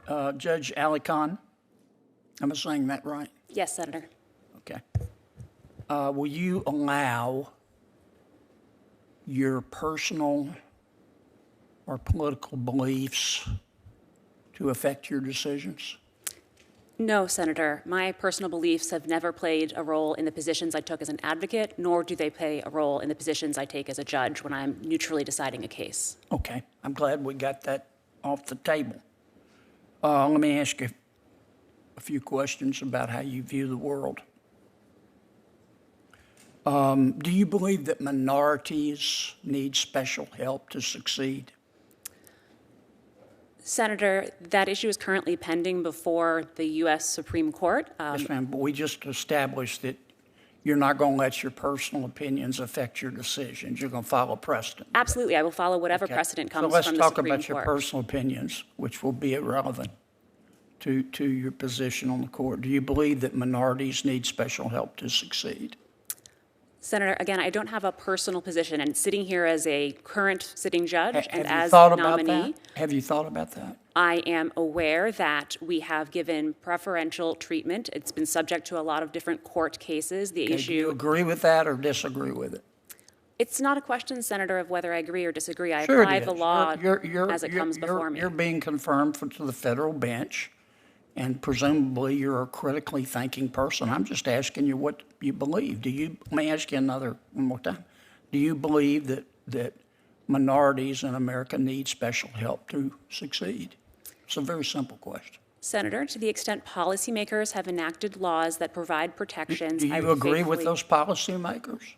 Judge AliKhan, am I saying that right? Yes, Senator. Okay. Will you allow your personal or political beliefs to affect your decisions? No, Senator. My personal beliefs have never played a role in the positions I took as an advocate, nor do they play a role in the positions I take as a judge when I'm neutrally deciding a case. Okay, I'm glad we got that off the table. Let me ask you a few questions about how you view the world. Do you believe that minorities need special help to succeed? Senator, that issue is currently pending before the U.S. Supreme Court. Yes, ma'am, but we just established that you're not going to let your personal opinions affect your decisions. You're going to follow precedent. Absolutely. I will follow whatever Okay. precedent comes from the Supreme Court. So let's talk about your personal opinions, which will be irrelevant to your position on the court. Do you believe that minorities need special help to succeed? Senator, again, I don't have a personal position, and sitting here as a current sitting judge and as nominee, Have you thought about that? I am aware that we have given preferential treatment. It's been subject to a lot of different court cases. The issue. Do you agree with that or disagree with it? It's not a question, Senator, of whether I agree or disagree. I Sure apply it is. the law as it comes before me. You're being confirmed to the federal bench, and presumably you're a critically thinking person. I'm just asking you what you believe. Let me ask you one more time. Do you believe that minorities in America need special help to succeed? It's a very simple question. Senator, to the extent policymakers have enacted laws that provide protections, do you agree with those policymakers?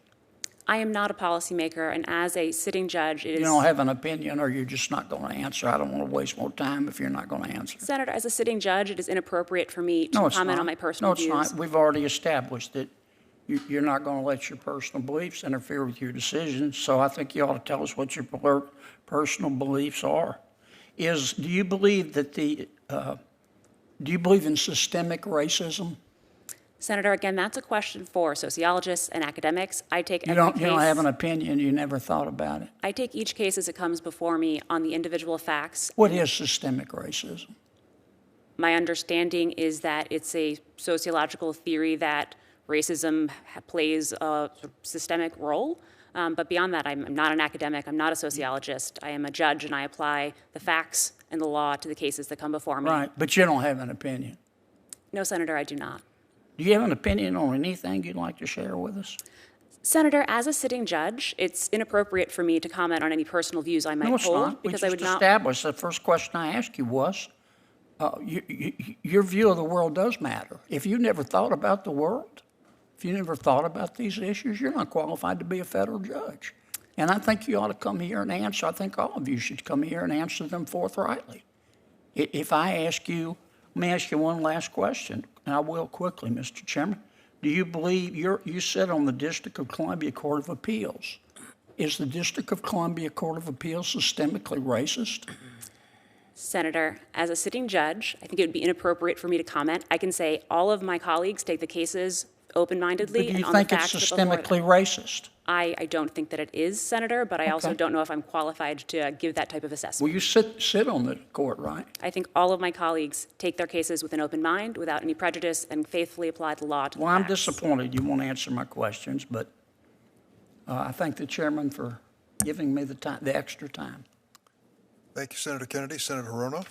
I am not a policymaker, and as a sitting judge, it is... You don't have an opinion, or you're just not going to answer. I don't want to waste more time if you're not going to answer. Senator, as a sitting judge, it is inappropriate for me to comment on my personal views. No, it's not. We've already established that you're not going to let your personal beliefs interfere with your decisions, so I think you ought to tell us what your personal beliefs are. Do you believe do you believe in systemic racism? Senator, again, that's a question for sociologists and academics. I take You don't have an opinion. You never thought about it. I take each case as it comes before me on the individual facts. What is systemic racism? My understanding is that it's a sociological theory that racism plays a systemic role. But beyond that, I'm not an academic. I'm not a sociologist. I am a judge, and I apply the facts and the law to the cases that come before me. Right, but you don't have an opinion. No, Senator, I do not. Do you have an opinion on anything you'd like to share with us? Senator, as a sitting judge, it's inappropriate for me to comment on any personal views I might hold. No, it's not. Because we I would just not established the first question I asked you was, your view of the world does matter. If you never thought about the world, if you never thought about these issues, you're not qualified to be a federal judge. And I think you ought to come here and answer. I think all of you should come here and answer them forthrightly. If I ask you, let me ask you one last question, and I will quickly, Mr. Chairman. Do you believe you sit on the District of Columbia Court of Appeals? Is the District of Columbia Court of Appeals systemically racist? Senator, as a sitting judge, I think it would be inappropriate for me to comment. I can say all of my colleagues take the cases open-mindedly and on the facts. Do you think it's systemically racist? I don't think that it is, Senator, but I also don't know if I'm qualified to give that type of assessment. Well, you sit on the court, right? I think all of my colleagues take their cases with an open mind, without any prejudice, and faithfully apply the law to the facts. I'm disappointed you won't answer my questions, but I thank the chairman for giving me the extra time. Thank you, Senator Kennedy. Senator Hirono.